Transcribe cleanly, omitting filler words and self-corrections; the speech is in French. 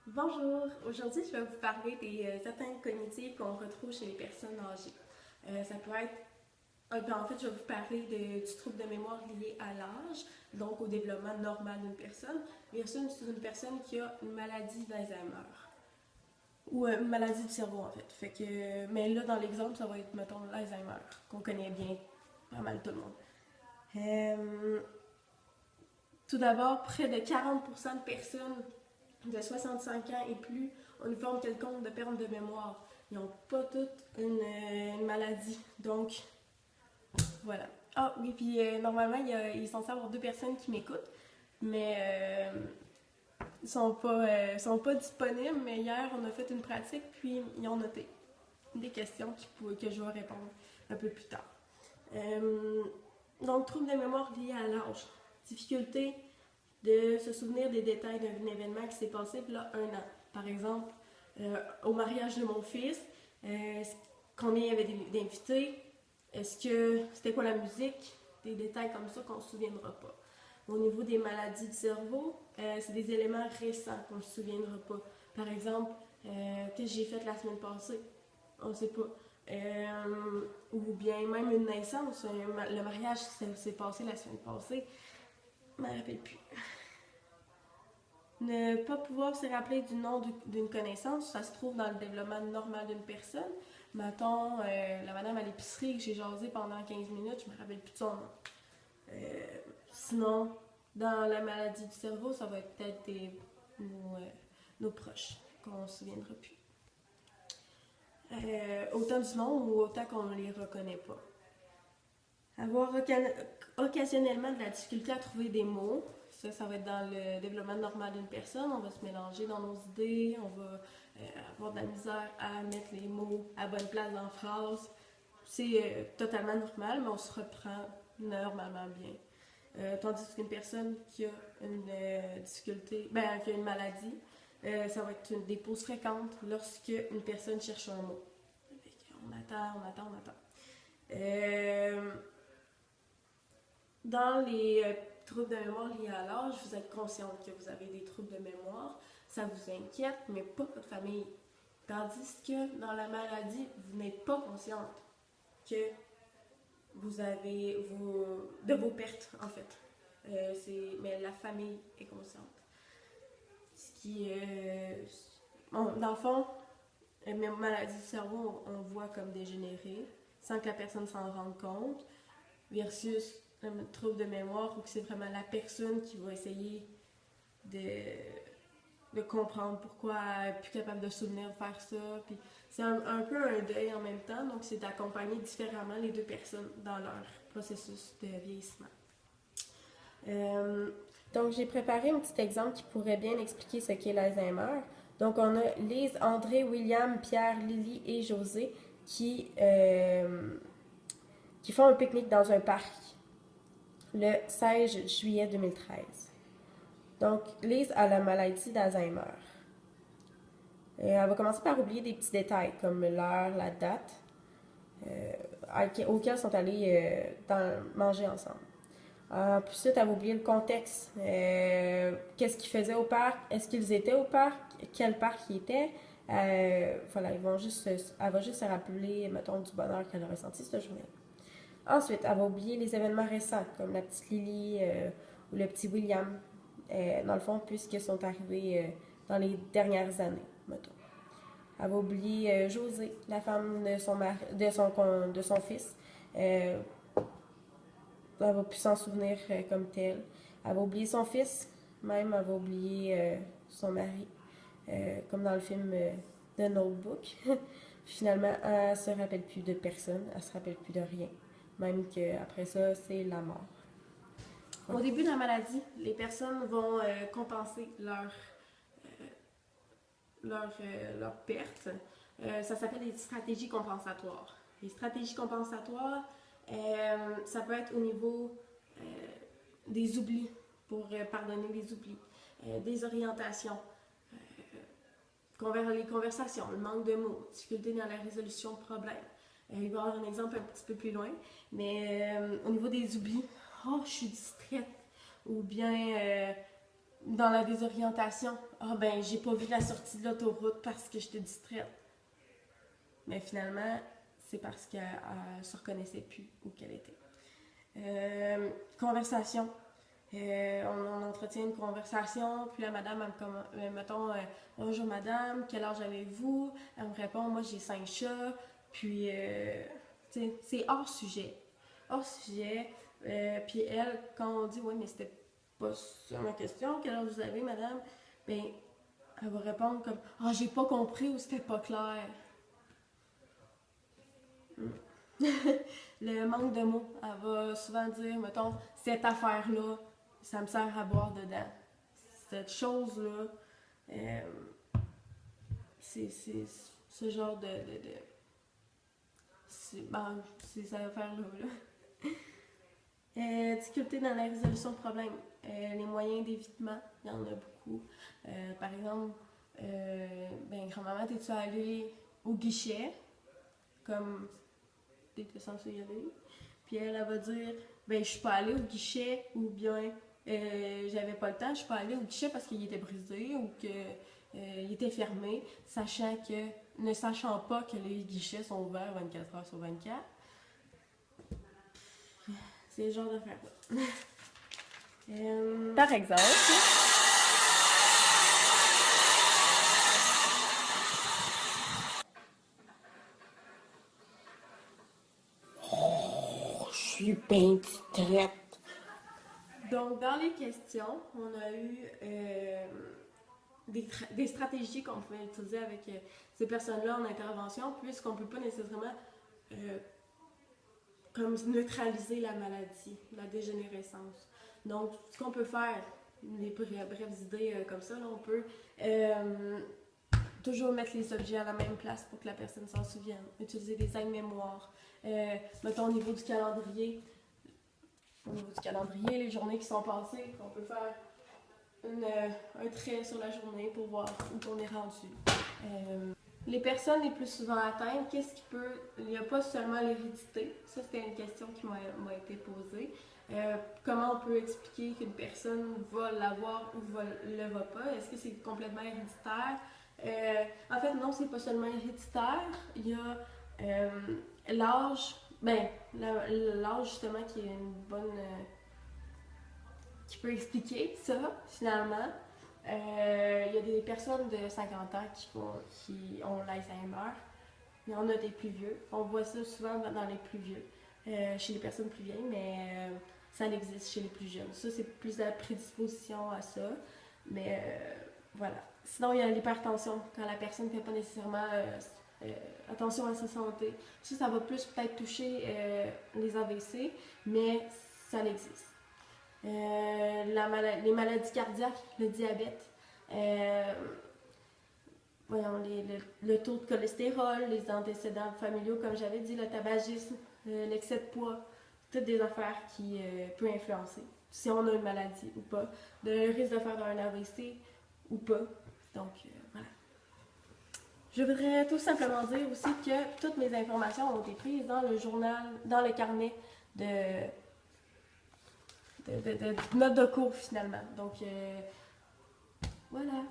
Bonjour, aujourd'hui je vais vous parler des atteintes cognitives qu'on retrouve chez les personnes âgées. Ça peut être, en fait je vais vous parler du trouble de mémoire lié à l'âge, donc au développement normal d'une personne, versus une personne qui a une maladie d'Alzheimer, ou une maladie du cerveau en fait. Mais là dans l'exemple ça va être, mettons, l'Alzheimer, qu'on connaît bien, pas mal tout le monde. Euh, Tout d'abord, près de 40% de personnes de 65 ans et plus ont une forme quelconque de perte de mémoire. Ils n'ont pas toutes une maladie. Donc, voilà. Ah oui, puis normalement, il est censé y avoir deux personnes qui m'écoutent, mais sont pas disponibles. Mais hier, on a fait une pratique, puis ils ont noté des questions que je vais répondre un peu plus tard. Euh, donc, trouble de mémoire lié à l'âge. Difficulté de se souvenir des détails d'un événement qui s'est passé il y a un an. Par exemple, au mariage de mon fils, combien il y avait d'invités, est-ce que c'était quoi la musique, des détails comme ça qu'on ne se souviendra pas. Au niveau des maladies du cerveau, c'est des éléments récents qu'on ne se souviendra pas. Par exemple, qu'est-ce que j'ai fait la semaine passée? On ne sait pas. Ou bien même une naissance, le mariage s'est passé la semaine passée, je ne me rappelle plus. Ne pas pouvoir se rappeler du nom d'une connaissance, ça se trouve dans le développement normal d'une personne. Mettons, la madame à l'épicerie que j'ai jasé pendant 15 minutes, je me rappelle plus de son nom. Sinon, dans la maladie du cerveau, ça va être peut-être nos proches, qu'on ne se souviendra plus. Autant du nom ou autant qu'on ne les reconnaît pas. Avoir occasionnellement de la difficulté à trouver des mots. Ça va être dans le développement normal d'une personne. On va se mélanger dans nos idées, on va avoir de la misère à mettre les mots à bonne place dans la phrase. C'est totalement normal, mais on se reprend normalement bien. Tandis qu'une personne qui a une difficulté, qui a une maladie, ça va être des pauses fréquentes lorsque une personne cherche un mot. On attend, on attend, on attend. Dans les troubles de mémoire liés à l'âge, vous êtes consciente que vous avez des troubles de mémoire, ça vous inquiète, mais pas votre famille. Tandis que dans la maladie, vous n'êtes pas consciente que vous avez de vos pertes, en fait. Mais la famille est consciente. Ce qui est. Dans le fond, une maladie du cerveau, on voit comme dégénérer, sans que la personne s'en rende compte, versus un trouble de mémoire où c'est vraiment la personne qui va essayer de comprendre pourquoi elle n'est plus capable de se souvenir de faire ça. Puis c'est un peu un deuil en même temps, donc c'est d'accompagner différemment les deux personnes dans leur processus de vieillissement. Euh, donc j'ai préparé un petit exemple qui pourrait bien expliquer ce qu'est l'Alzheimer. Donc on a Lise, André, William, Pierre, Lily et José qui font un pique-nique dans un parc le 16 juillet 2013. Donc, Lise a la maladie d'Alzheimer. Elle va commencer par oublier des petits détails comme l'heure, la date, auxquels sont allés manger ensemble. Ensuite, elle va oublier le contexte. Qu'est-ce qu'ils faisaient au parc? Est-ce qu'ils étaient au parc? Quel parc ils étaient? Voilà, elle va juste se rappeler, mettons, du bonheur qu'elle a ressenti cette journée. Ensuite, elle va oublier les événements récents, comme la petite Lily ou le petit William, dans le fond, puisqu'ils sont arrivés dans les dernières années, mettons. Elle va oublier José, la femme de son fils. Elle va plus s'en souvenir comme tel. Elle va oublier son fils, même elle va oublier son mari, comme dans le film The Notebook. Finalement, elle ne se rappelle plus de personne, elle ne se rappelle plus de rien. Même qu'après ça, c'est la mort. Au début de la maladie, les personnes vont compenser leur perte. Ça s'appelle des stratégies compensatoires. Les stratégies compensatoires, ça peut être au niveau des oublis, pour pardonner les oublis, des orientations, les conversations, le manque de mots, difficulté dans la résolution de problèmes. Il va y avoir un exemple un petit peu plus loin, mais au niveau des oublis, oh, je suis distraite, ou bien dans la désorientation, Ah ben, j'ai pas vu la sortie de l'autoroute parce que j'étais distraite. Mais finalement, c'est parce qu'elle se reconnaissait plus où qu'elle était. Conversation. On entretient une conversation, puis la madame, mettons, bonjour madame, quel âge avez-vous? Elle me répond, moi j'ai 5 chats, puis c'est hors sujet. Hors sujet. Puis elle, quand on dit, oui, mais c'était pas ça ma question, quel âge vous avez, madame? Ben, elle va répondre comme, ah, j'ai pas compris ou c'était pas clair. Le manque de mots. Elle va souvent dire, mettons, cette affaire-là, ça me sert à boire dedans. Cette chose-là, euh, c'est ce genre c'est cette affaire-là. Là. Difficulté dans la résolution de problèmes. Les moyens d'évitement, il y en a beaucoup. Par exemple, grand-maman, t'es-tu allée au guichet? Comme t'étais censée y aller. Puis elle va dire, ben je suis pas allée au guichet, ou bien j'avais pas le temps, je suis pas allée au guichet parce qu'il était brisé ou que il était fermé, ne sachant pas que les guichets sont ouverts 24 heures sur 24. C'est le genre d'affaire-là. Par exemple, Je suis bien distraite. Donc, dans les questions, on a eu des stratégies qu'on pouvait utiliser avec ces personnes-là en intervention, puisqu'on ne peut pas nécessairement comme neutraliser la maladie, la dégénérescence. Donc, ce qu'on peut faire, des brèves idées comme ça, là, on peut toujours mettre les objets à la même place pour que la personne s'en souvienne. Utiliser des aides-mémoire. Mettons au niveau du calendrier. Au niveau du calendrier, les journées qui sont passées, on peut faire un trait sur la journée pour voir où on est rendu. Les personnes les plus souvent atteintes, qu'est-ce qui peut... Il n'y a pas seulement l'hérédité. Ça, c'était une question qui m'a été posée. Comment on peut expliquer qu'une personne va l'avoir ou le va pas? Est-ce que c'est complètement héréditaire? En fait, non, c'est pas seulement héréditaire. Il y a l'âge, l'âge justement qui est une bonne... qui peut expliquer ça, finalement. Il y a des personnes de 50 ans qui ont l'Alzheimer. Il y en a des plus vieux. On voit ça souvent dans les plus vieux. Chez les personnes plus vieilles, mais ça existe chez les plus jeunes. Ça, c'est plus la prédisposition à ça. Mais voilà. Sinon, il y a l'hypertension, quand la personne ne fait pas nécessairement attention à sa santé. Ça va plus peut-être toucher les AVC, mais ça existe. Les maladies cardiaques, le diabète, le taux de cholestérol, les antécédents familiaux, comme j'avais dit, le tabagisme, l'excès de poids, toutes des affaires qui peuvent influencer si on a une maladie ou pas, le risque de faire un AVC ou pas. Donc, voilà. Je voudrais tout simplement dire aussi que toutes mes informations ont été prises dans le journal, dans le carnet de notes de cours finalement. Donc, voilà.